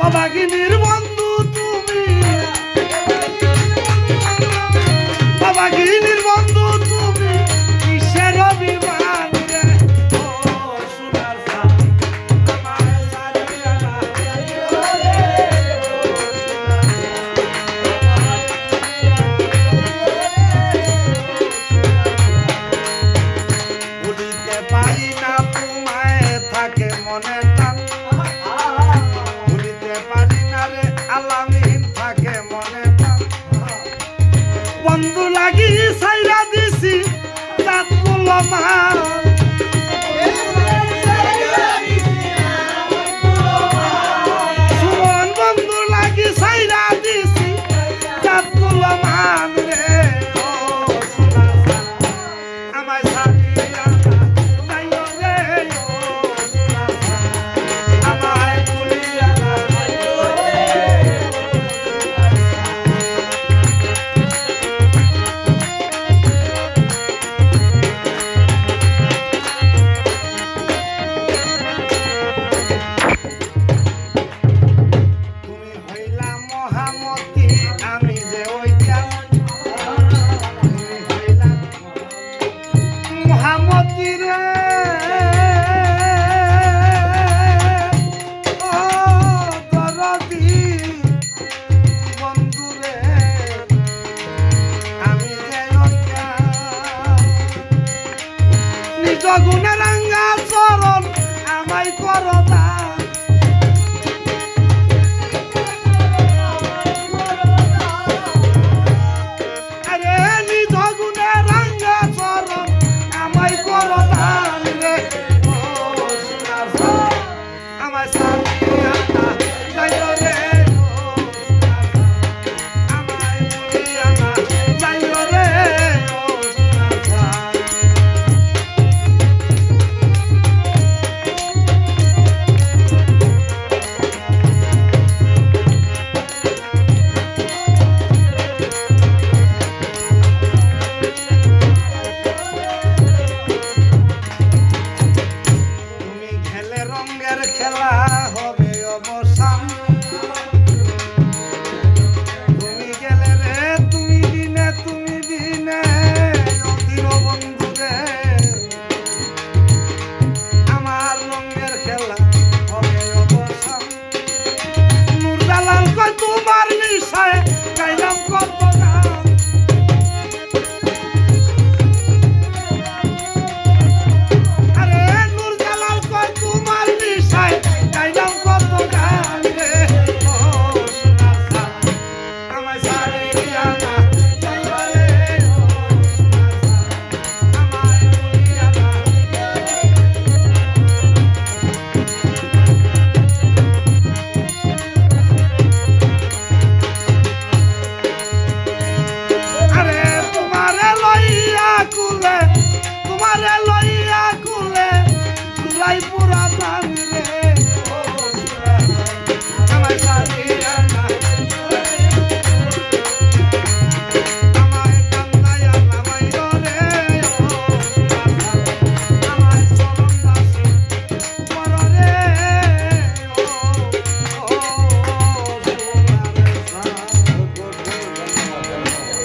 অভাগিনীর বন্ধু তুমি, অভাগিনীর বন্ধু তুমি, কিসের অভিমান রে ও সোনার চাঁদ আমায় ছাড়িয়া না যাইও রে ভুলিতে পারি না তোমায় থাকে মনে টান, ভুলিতে পারি না রে আলামিন থাকে মনে টান। বন্ধু লাগি সাইরা দিছি রাতগুলো মা, সুমন বন্ধু লাগি সাইরা দিছি রাতগুলো মান রে ও সোনার চাঁদ আমায় ছাড়িয়া না যাইও রে ও সোনার চাঁদ আমায় ভুলিয়া না যাইও রে। তুমি হইলা মহামতি আমি যে ওইটা, তুমি হইলা মহামতি রে ও দরদি বন্ধু রে আমি যে ওইটা, নিজ গুণে রাঙ্গা চরণ আমায় করো দান।